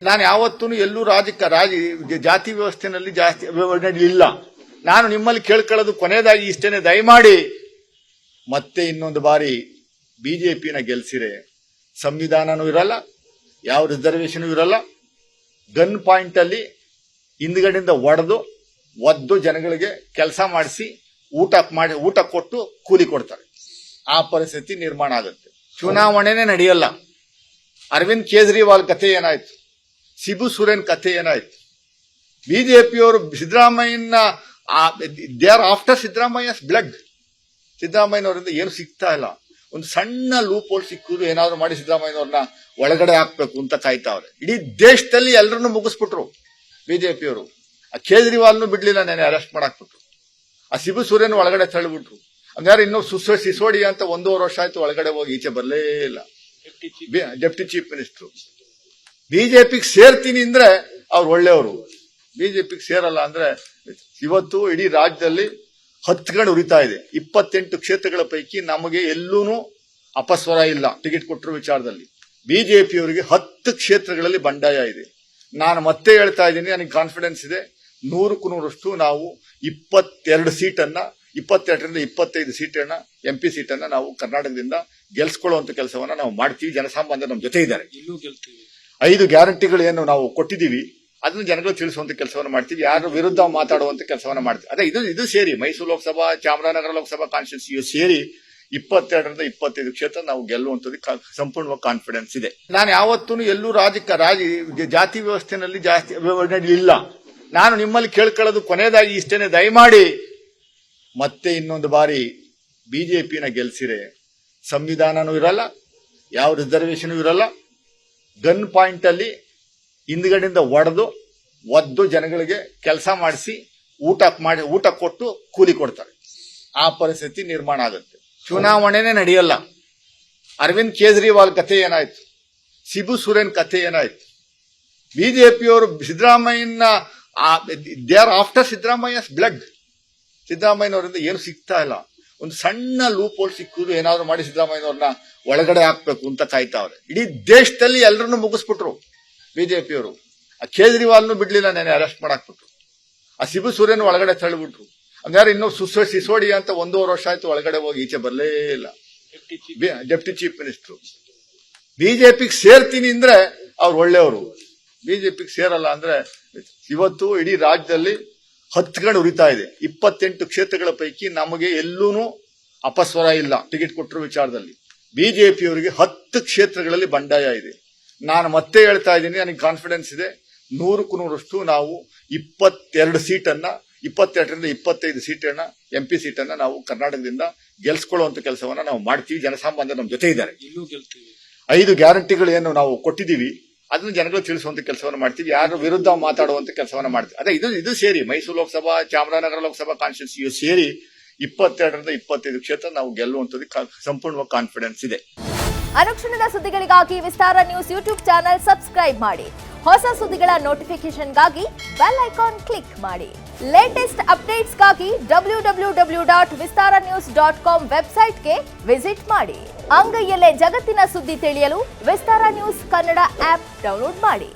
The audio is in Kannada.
ನಾನು ಯಾವತ್ತೂ ಎಲ್ಲೂ ಜಾತಿ ವ್ಯವಸ್ಥೆನಲ್ಲಿ ಜಾಸ್ತಿ ಇಲ್ಲ. ನಾನು ನಿಮ್ಮಲ್ಲಿ ಕೇಳ್ಕೊಳ್ಳೋದು ಕೊನೆಯದಾಗಿ ಇಷ್ಟೇನೆ, ದಯಮಾಡಿ ಮತ್ತೆ ಇನ್ನೊಂದು ಬಾರಿ ಬಿಜೆಪಿನ ಗೆಲ್ಸಿರೆ ಸಂವಿಧಾನನೂ ಇರಲ್ಲ, ಯಾವ ರಿಸರ್ವೇಶನ್ ಇರಲ್ಲ. ಗನ್ ಪಾಯಿಂಟ್ ಅಲ್ಲಿ ಹಿಂದ್ಗಡೆಯಿಂದ ಒದ್ದು ಜನಗಳಿಗೆ ಕೆಲಸ ಮಾಡಿಸಿ ಊಟ ಕೊಟ್ಟು ಕೂಲಿ ಕೊಡ್ತಾರೆ. ಆ ಪರಿಸ್ಥಿತಿ ನಿರ್ಮಾಣ ಆಗುತ್ತೆ. ಚುನಾವಣೆನೇ ನಡೆಯಲ್ಲ. ಅರವಿಂದ್ ಕೇಜ್ರಿವಾಲ್ ಕಥೆ ಏನಾಯ್ತು, ಶಿಬು ಸೊರೇನ್ ಕಥೆ ಏನಾಯ್ತು, ಬಿಜೆಪಿಯವರು ಸಿದ್ದರಾಮಯ್ಯನ ದೇ ಆರ್ ಆಫ್ಟರ್ ಸಿದ್ದರಾಮಯ್ಯಸ್ ಬ್ಲಡ್. ಸಿದ್ದರಾಮಯ್ಯನವರಿಂದ ಏನು ಸಿಗ್ತಾ ಇಲ್ಲ. ಒಂದು ಸಣ್ಣ ಲೂಪ್ ಹೋಲ್ ಸಿಕ್ಕುದು ಏನಾದ್ರು ಮಾಡಿ ಸಿದ್ದರಾಮಯ್ಯನವ್ರನ್ನ ಒಳಗಡೆ ಹಾಕ್ಬೇಕು ಅಂತ ಕಾಯ್ತಾವ್ರೆ. ಇಡೀ ದೇಶದಲ್ಲಿ ಎಲ್ಲರನ್ನು ಮುಗಿಸ್ಬಿಟ್ರು ಬಿಜೆಪಿಯವರು. ಆ ಕೇಜ್ರಿವಾಲ್ನು ಬಿಡ್ಲಿಲ್ಲ, ನೆನೆ ಅರೆಸ್ಟ್ ಮಾಡಾಕ್ಬಿಟ್ರು. ಆ ಶಿಬು ಸೊರೇನ್ ಒಳಗಡೆ ತಳ್ಳಿಬಿಟ್ರು. ಹಂಗಾರೆ ಇನ್ನೂ ಸಿಸೋಡಿಯಾ ಅಂತ 1.5 ವರ್ಷ ಆಯ್ತು ಒಳಗಡೆ ಹೋಗಿ ಈಚೆ ಬರಲೇ ಇಲ್ಲ. ಡೆಪ್ಟಿ ಚೀಫ್ ಮಿನಿಸ್ಟರ್ ಬಿಜೆಪಿಗೆ ಸೇರ್ತೀನಿ ಅಂದ್ರೆ ಅವ್ರು ಒಳ್ಳೆಯವರು, ಬಿಜೆಪಿಗೆ ಸೇರಲ್ಲ ಅಂದ್ರೆ ಇವತ್ತು ಇಡೀ ರಾಜ್ಯದಲ್ಲಿ 10 ಗಂಟೆ ಉರಿತಾ ಇದೆ. 28 ಕ್ಷೇತ್ರಗಳ ಪೈಕಿ ನಮಗೆ ಎಲ್ಲೂ ಅಪಸ್ವರ ಇಲ್ಲ ಟಿಕೆಟ್ ಕೊಟ್ಟರು ವಿಚಾರದಲ್ಲಿ. ಬಿಜೆಪಿಯವರಿಗೆ 10 ಕ್ಷೇತ್ರಗಳಲ್ಲಿ ಬಂಡಾಯ ಇದೆ. ನಾನು ಮತ್ತೆ ಹೇಳ್ತಾ ಇದ್ದೀನಿ, ನನಗೆ ಕಾನ್ಫಿಡೆನ್ಸ್ ಇದೆ, 100% ನಾವು 22 ಸೀಟನ್ನ 22ರಿಂದ 25 ಸೀಟನ್ನ MP ಸೀಟನ್ನ ನಾವು ಕರ್ನಾಟಕದಿಂದ ಗೆಲ್ಸ್ಕೊಳ್ಳುವಂತ ಕೆಲಸವನ್ನ ನಾವು ಮಾಡ್ತೀವಿ. ಜನಸಾಮಾನ್ಯರು ನಮ್ಮ ಜೊತೆ ಇದ್ದಾರೆ. 5 ಗ್ಯಾರಂಟಿಗಳು ಏನು ನಾವು ಕೊಟ್ಟಿದ್ದೀವಿ ಅದನ್ನು ಜನಗಳು ತಿಳಿಸುವಂತ ಕೆಲಸವನ್ನು ಮಾಡ್ತೀವಿ. ಯಾರು ವಿರುದ್ಧ ಮಾತಾಡುವಂತ ಕೆಲಸವನ್ನ ಮಾಡ್ತೀವಿ. ಅದೇ ಇದು ಸೇರಿ ಮೈಸೂರು ಲೋಕಸಭಾ, ಚಾಮರಾಜನಗರ ಲೋಕಸಭಾ ಕಾನ್ಸ್ಟಿಟ್ಯೂನ್ಸಿ ಸೇರಿ 22ರಿಂದ 25 ಕ್ಷೇತ್ರ ನಾವು ಗೆಲ್ಲುವಂತದ್ದು ಸಂಪೂರ್ಣವಾಗಿ ಕಾನ್ಫಿಡೆನ್ಸ್ ಇದೆ. ನಾನು ಯಾವತ್ತೂ ಎಲ್ಲೂ ಜಾತಿ ವ್ಯವಸ್ಥೆನಲ್ಲಿ ಜಾಸ್ತಿ ಇಲ್ಲ. ನಾನು ನಿಮ್ಮಲ್ಲಿ ಕೇಳ್ಕೊಳ್ಳೋದು ಕೊನೆಯದಾಗಿ ಇಷ್ಟೇನೆ, ದಯಮಾಡಿ ಮತ್ತೆ ಇನ್ನೊಂದು ಬಾರಿ ಬಿಜೆಪಿನ ಗೆಲ್ಸಿರೆ ಸಂವಿಧಾನನೂ ಇರಲ್ಲ, ಯಾವ ರಿಸರ್ವೇಶನ್ ಇರಲ್ಲ. ಗನ್ ಪಾಯಿಂಟ್ ಅಲ್ಲಿ ಹಿಂದ್ಗಡೆಯಿಂದ ಒದ್ದು ಜನಗಳಿಗೆ ಕೆಲಸ ಮಾಡಿಸಿ ಊಟ ಕೊಟ್ಟು ಕೂಲಿ ಕೊಡ್ತಾರೆ. ಆ ಪರಿಸ್ಥಿತಿ ನಿರ್ಮಾಣ ಆಗುತ್ತೆ. ಚುನಾವಣೆನೇ ನಡೆಯಲ್ಲ. ಅರವಿಂದ್ ಕೇಜ್ರಿವಾಲ್ ಕಥೆ ಏನಾಯ್ತು, ಶಿಬು ಸೊರೇನ್ ಕಥೆ ಏನಾಯ್ತು, ಬಿಜೆಪಿಯವರು ಸಿದ್ದರಾಮಯ್ಯನ ದೇ ಆರ್ ಆಫ್ಟರ್ ಸಿದ್ದರಾಮಯ್ಯಸ್ ಬ್ಲಡ್. ಸಿದ್ದರಾಮಯ್ಯನವರಿಂದ ಏನು ಸಿಗ್ತಾ ಇಲ್ಲ. ಒಂದು ಸಣ್ಣ ಲೂಪ್ ಹೋಲ್ ಸಿಕ್ಕುದು ಏನಾದ್ರು ಮಾಡಿ ಸಿದ್ದರಾಮಯ್ಯನವ್ರನ್ನ ಒಳಗಡೆ ಹಾಕ್ಬೇಕು ಅಂತ ಕಾಯ್ತಾವ್ರೆ. ಇಡೀ ದೇಶದಲ್ಲಿ ಎಲ್ಲರನ್ನು ಮುಗಿಸ್ಬಿಟ್ರು ಬಿಜೆಪಿಯವರು. ಆ ಕೇಜ್ರಿವಾಲ್ನು ಬಿಡ್ಲಿಲ್ಲ, ನೆನೆ ಅರೆಸ್ಟ್ ಮಾಡಾಕ್ಬಿಟ್ರು. ಆ ಶಿಬು ಸೊರೇನ್ ಒಳಗಡೆ ತಳ್ಳಿಬಿಟ್ರು. ಹಂಗಾರೆ ಇನ್ನೂ ಸಿಸೋಡಿಯಾ ಅಂತ 1.5 ವರ್ಷ ಆಯ್ತು ಒಳಗಡೆ ಹೋಗಿ ಈಚೆ ಬರಲೇ ಇಲ್ಲ. ಡೆಪ್ಟಿ ಚೀಫ್ ಮಿನಿಸ್ಟರ್ ಬಿಜೆಪಿಗೆ ಸೇರ್ತೀನಿ ಅಂದ್ರೆ ಅವ್ರು ಒಳ್ಳೆಯವರು, ಬಿಜೆಪಿಗೆ ಸೇರಲ್ಲ ಅಂದ್ರೆ ಇವತ್ತು ಇಡೀ ರಾಜ್ಯದಲ್ಲಿ 10 ಗಂಟೆ ಉರಿತಾ ಇದೆ. 28 ಕ್ಷೇತ್ರಗಳ ಪೈಕಿ ನಮಗೆ ಎಲ್ಲೂ ಅಪಸ್ವರ ಇಲ್ಲ ಟಿಕೆಟ್ ಕೊಟ್ಟರು ವಿಚಾರದಲ್ಲಿ. ಬಿಜೆಪಿಯವರಿಗೆ 10 ಕ್ಷೇತ್ರಗಳಲ್ಲಿ ಬಂಡಾಯ ಇದೆ. ನಾನು ಮತ್ತೆ ಹೇಳ್ತಾ ಇದ್ದೀನಿ, ನನಗೆ ಕಾನ್ಫಿಡೆನ್ಸ್ ಇದೆ, 100% ನಾವು 22 ಸೀಟನ್ನ 22ರಿಂದ 25 ಸೀಟನ್ನ MP ಸೀಟನ್ನ ನಾವು ಕರ್ನಾಟಕದಿಂದ ಗೆಲ್ಸ್ಕೊಳ್ಳುವಂತ ಕೆಲಸವನ್ನ ನಾವು ಮಾಡ್ತೀವಿ. ಜನಸಾಮಾನ್ಯರು ನಮ್ಮ ಜೊತೆ ಇದ್ದಾರೆ. 5 ಗ್ಯಾರಂಟಿಗಳು ಏನು ನಾವು ಕೊಟ್ಟಿದ್ದೀವಿ ಅದನ್ನು ಜನಗಳು ತಿಳಿಸುವಂತ ಕೆಲಸವನ್ನು ಮಾಡ್ತೀವಿ. ಯಾರು ವಿರುದ್ಧ ಮಾತಾಡುವಂತ ಕೆಲಸವನ್ನ ಮಾಡ್ತೀವಿ. ಅದೇ ಇದು ಸೇರಿ ಮೈಸೂರು ಲೋಕಸಭಾ, ಚಾಮರಾಜನಗರ ಲೋಕಸಭಾ ಕಾನ್ಸ್ಟಿಟ್ಯೂನ್ಸಿ ಸೇರಿ 22ರಿಂದ 25 ಕ್ಷೇತ್ರ ನಾವು ಗೆಲ್ಲುವಂತದ್ದು ಸಂಪೂರ್ಣವಾಗಿ ಕಾನ್ಫಿಡೆನ್ಸ್ ಇದೆ. ಅನುಕ್ಷಣದ ಸುದ್ದಿಗಳಿಗಾಗಿ ವಿಸ್ತಾರ ನ್ಯೂಸ್ ಯೂಟ್ಯೂಬ್ ಚಾನೆಲ್ ಸಬ್ಸ್ಕ್ರೈಬ್ ಮಾಡಿ. ಹೊಸ ಸುದ್ದಿಗಳ ನೋಟಿಫಿಕೇಶನ್ಗಾಗಿ ಬೆಲ್ ಐಕಾನ್ ಕ್ಲಿಕ್ ಮಾಡಿ. ಲೇಟೆಸ್ಟ್ ಅಪ್ಡೇಟ್ಸ್ಗಾಗಿ www.vistaranews.com ವೆಬ್ಸೈಟ್ಗೆ ವಿಸಿಟ್ ಮಾಡಿ. ಅಂಗೈಯಲ್ಲೇ ಜಗತ್ತಿನ ಸುದ್ದಿ ತಿಳಿಯಲು ವಿಸ್ತಾರ ನ್ಯೂಸ್ ಕನ್ನಡ ಆಪ್ ಡೌನ್ಲೋಡ್ ಮಾಡಿ.